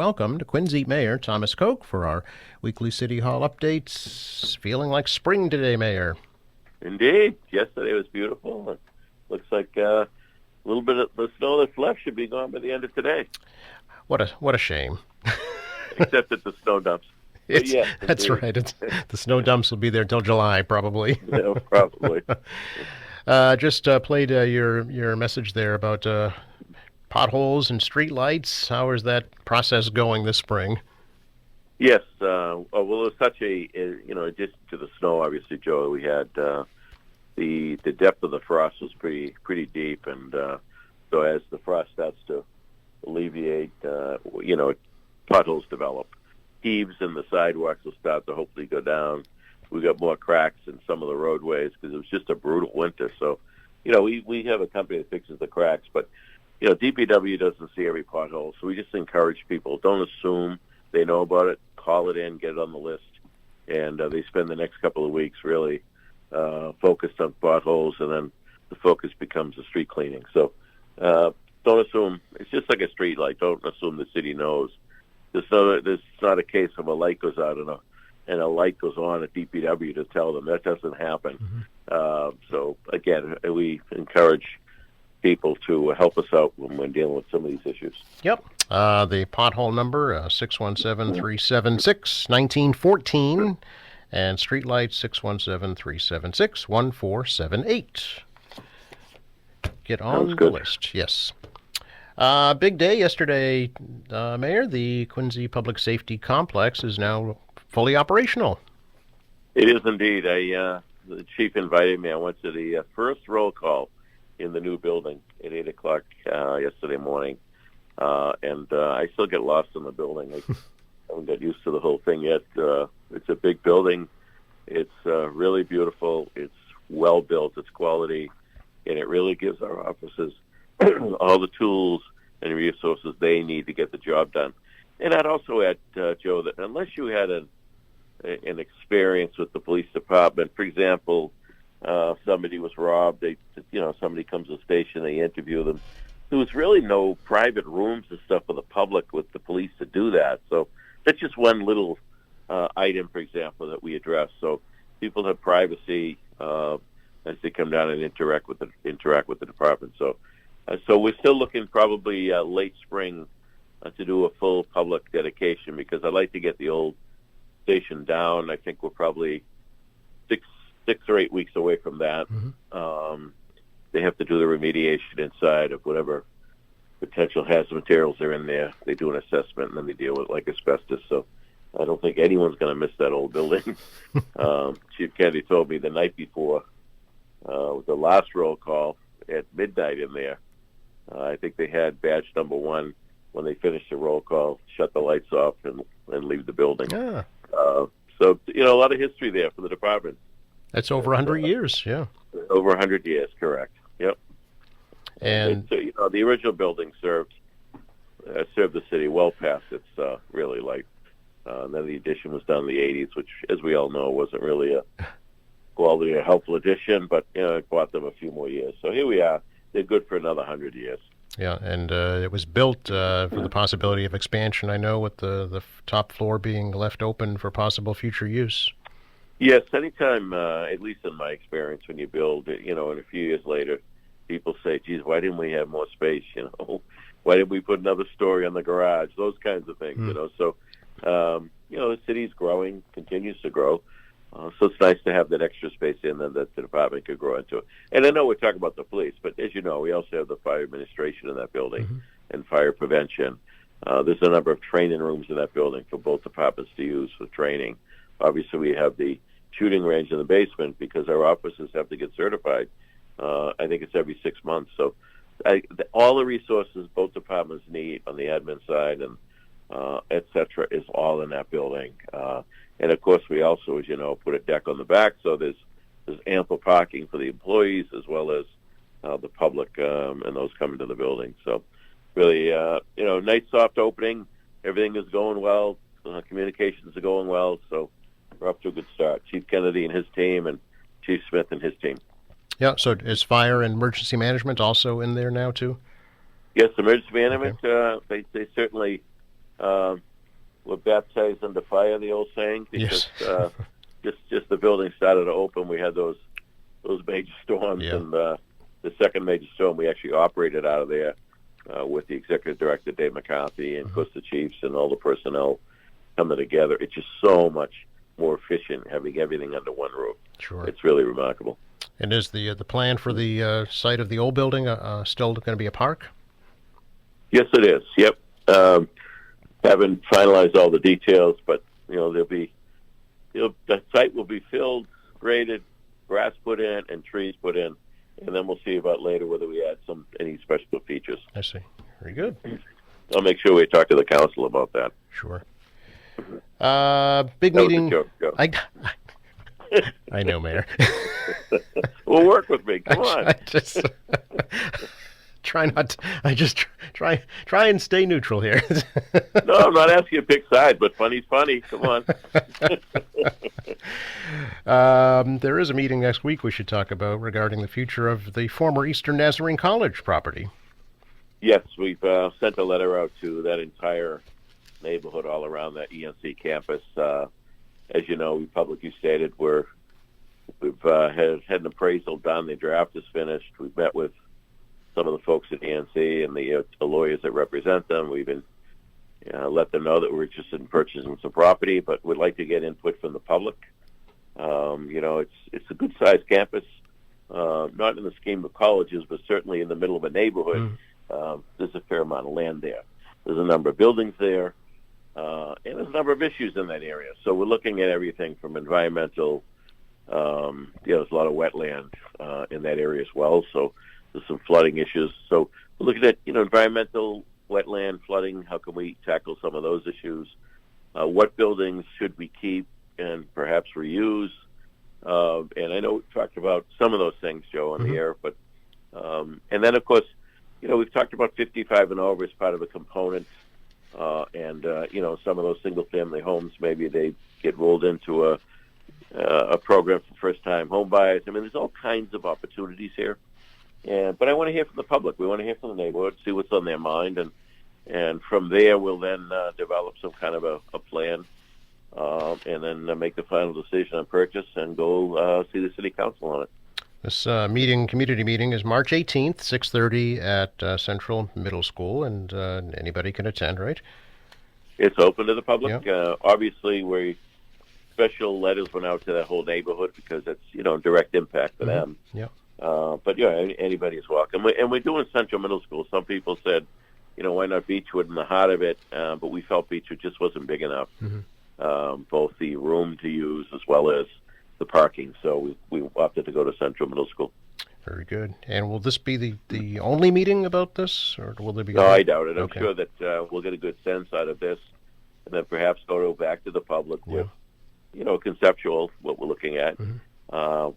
welcomed Quincy Mayor Thomas Koch for our weekly City Hall updates. Feeling like spring today, Mayor. Indeed. Yesterday was beautiful. It looks like a little bit of the snow that's left should be gone by the end of today. What a shame. Except at the snow dumps. That's right. The snow dumps will be there till July, probably. Yeah, probably. Just played your message there about potholes and street lights. How is that process going this spring? Yes. Well, it was such just to the snow, obviously, Joe, we had the depth of the frost was pretty deep, and so as the frost starts to alleviate, potholes develop. Heaves in the sidewalks will start to hopefully go down. We got more cracks in some of the roadways because it was just a brutal winter. So, we have a company that fixes the cracks, but DPW doesn't see every pothole, so we just encourage people, don't assume they know about it. Call it in, get it on the list, and they spend the next couple of weeks really focused on potholes, and then the focus becomes the street cleaning. So don't assume. It's just like a street light. Don't assume the city knows. There's not a case of a light goes out and a light goes on at DPW to tell them. That doesn't happen. Mm-hmm. So again, we encourage people to help us out when we're dealing with some of these issues. Yep. The pothole number, 617-376-1914, and streetlight 617-376-1478. Get on the list. Yes. Big day yesterday, Mayor. The Quincy Public Safety Complex is now fully operational. It is indeed. The chief invited me. I went to the first roll call in the new building at 8 o'clock yesterday morning. And I still get lost in the building. I haven't got used to the whole thing yet. It's a big building. It's really beautiful. It's well built. It's quality. And it really gives our offices all the tools and resources they need to get the job done. And I'd also add, Joe, that unless you had an experience with the police department, for example, somebody was robbed, somebody comes to the station, they interview them. There was really no private rooms and stuff for the public with the police to do that. So that's just one little item, for example, that we address. So people have privacy as they come down and interact with the department. So we're still looking probably late spring to do a full public dedication, because I'd like to get the old station down. I think we're probably six or 8 weeks away from that. Mm-hmm. They have to do the remediation inside of whatever potential hazard materials are in there. They do an assessment, and then they deal with like asbestos. So I don't think anyone's going to miss that old building. Chief Kennedy told me the night before the last roll call at midnight in there. I think they had badge number 1 when they finished the roll call, shut the lights off, and leave the building. Yeah. So a lot of history there for the department. That's over 100 years, yeah. Over 100 years, correct. Yep. And so, the original building served the city well past its really life. Then the addition was done in the 80s, which, as we all know, wasn't really a quality or helpful addition, but it bought them a few more years. So here we are. They're good for another 100 years. Yeah, and it was built for the possibility of expansion, I know, with the top floor being left open for possible future use. Yes, anytime, at least in my experience, when you build, and a few years later, people say, geez, why didn't we have more space, Why didn't we put another story on the garage? Those kinds of things, So, the city's growing, continues to grow. So it's nice to have that extra space in there that the department could grow into. And I know we're talking about the police, but as you know, we also have the fire administration in that building, mm-hmm. and fire prevention. There's a number of training rooms in that building for both departments to use for training. Obviously, we have the shooting range in the basement because our officers have to get certified. I think it's every 6 months. So all the resources both departments need on the admin side and et cetera is all in that building. And of course, we also, as you know, put a deck on the back, so there's ample parking for the employees as well as the public and those coming to the building. So really, nice soft opening. Everything is going well. Communications are going well. So we're up to a good start. Chief Kennedy and his team, and Chief Smith and his team. Yeah. So is fire and emergency management also in there now too? Yes, emergency management. Okay. They certainly we're baptized under fire, the old saying, because Yes. just the building started to open. We had those major storms, Yeah. and the second major storm we actually operated out of there with the executive director Dave McCarthy and of course the chiefs and all the personnel coming together. It's just so much more efficient having everything under one roof. Sure. It's really remarkable. And is the plan for the site of the old building still going to be a park? Yes, it is. Yep. Haven't finalized all the details, but the site will be filled, graded, grass put in, and trees put in, and then we'll see about later whether we add any special features. I see. Very good. I'll make sure we talk to the council about that. Sure. Big That was meeting. a joke, Joe. I know, Mayor. Well, work with me. Come on. I just try not. I just try and stay neutral here. No, I'm not asking you to pick sides, but funny's funny. Come on. There is a meeting next week we should talk about regarding the future of the former Eastern Nazarene College property. Yes, we've sent a letter out to that entire neighborhood all around that ENC campus. As you know, we publicly stated we've had an appraisal done. The draft is finished. We've met with some of the folks at ENC and the lawyers that represent them. We've been let them know that we're interested in purchasing some property, but we'd like to get input from the public. It's a good-sized campus, not in the scheme of colleges, but certainly in the middle of a neighborhood. There's a fair amount of land there. There's a number of buildings there, and there's a number of issues in that area. So we're looking at everything from environmental. There's a lot of wetland in that area as well, so there's some flooding issues. So we're looking at environmental, wetland, flooding. How can we tackle some of those issues? What buildings should we keep and perhaps reuse? And I know we've talked about some of those things, Joe, on the air, but and then of course, we've talked about 55 and over as part of a component, and some of those single-family homes, maybe they get rolled into a program for first-time home buyers. I mean, there's all kinds of opportunities here, but I want to hear from the public. We want to hear from the neighborhood, see what's on their mind, and from there we'll then develop some kind of a plan, and then make the final decision on purchase and go see the city council on it. This community meeting, is March 18th, 6:30 at Central Middle School, and anybody can attend, right? It's open to the public. Yeah. Obviously, special letters went out to that whole neighborhood because it's direct impact for them. Yeah. But anybody is welcome. And we're doing Central Middle School. Some people said, why not Beechwood in the heart of it? But we felt Beechwood just wasn't big enough, both the room to use as well as the parking. So we opted to go to Central Middle School. Very good. And will this be the only meeting about this, or will there be? No, I doubt it. Okay. I'm sure that we'll get a good sense out of this, and then perhaps go back to the public with, conceptual what we're looking at.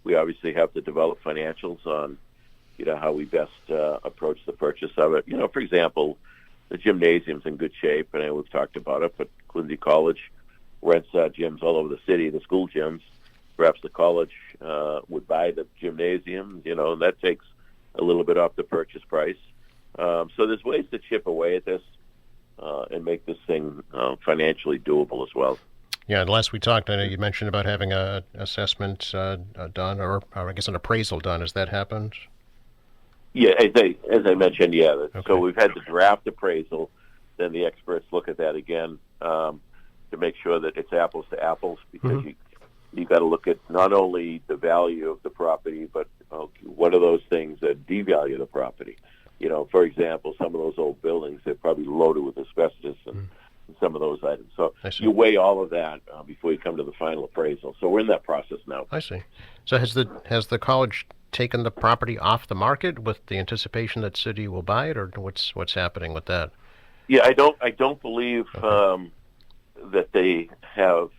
We obviously have to develop financials on, how we best approach the purchase of it. For example, the gymnasium's in good shape, and I know we've talked about it, but Quincy College rents gyms all over the city, the school gyms. Perhaps the college would buy the gymnasium, and that takes a little bit off the purchase price. So there's ways to chip away at this and make this thing financially doable as well. Yeah, last we talked, I know you mentioned about having an assessment done, or I guess an appraisal done. Has that happened? Yeah, as I mentioned, yeah. Okay. So we've had the draft appraisal. Then the experts look at that again to make sure that it's apples to apples, because you got to look at not only the value of the property, but what are those things that devalue the property? For example, some of those old buildings, they're probably loaded with asbestos and some of those items. So you weigh all of that before you come to the final appraisal. So we're in that process now. I see. So has the college taken the property off the market with the anticipation that city will buy it, or what's happening with that? Yeah, I don't believe that they have.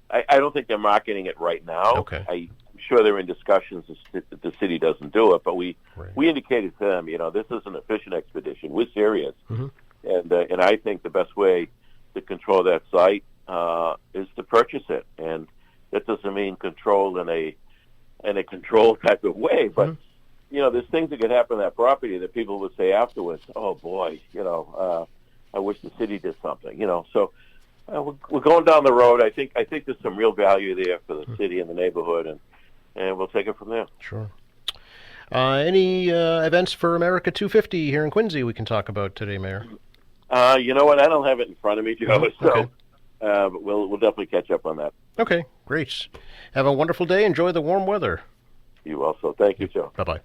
I don't think they're marketing it right now. Okay. I'm sure they're in discussions that the city doesn't do it, but we indicated to them, this is an efficient expedition. We're serious, and I think the best way to control that site is to purchase it, and that doesn't mean control in a control type of way, but there's things that could happen to that property that people would say afterwards, oh boy, I wish the city did something. So we're going down the road. I think there's some real value there for the city and the neighborhood, and we'll take it from there. Sure. Any events for America 250 here in Quincy we can talk about today, Mayor? You know what? I don't have it in front of me, Joe. So, okay. But we'll definitely catch up on that. Okay, great. Have a wonderful day. Enjoy the warm weather. You also. Thank you, Joe. Bye-bye.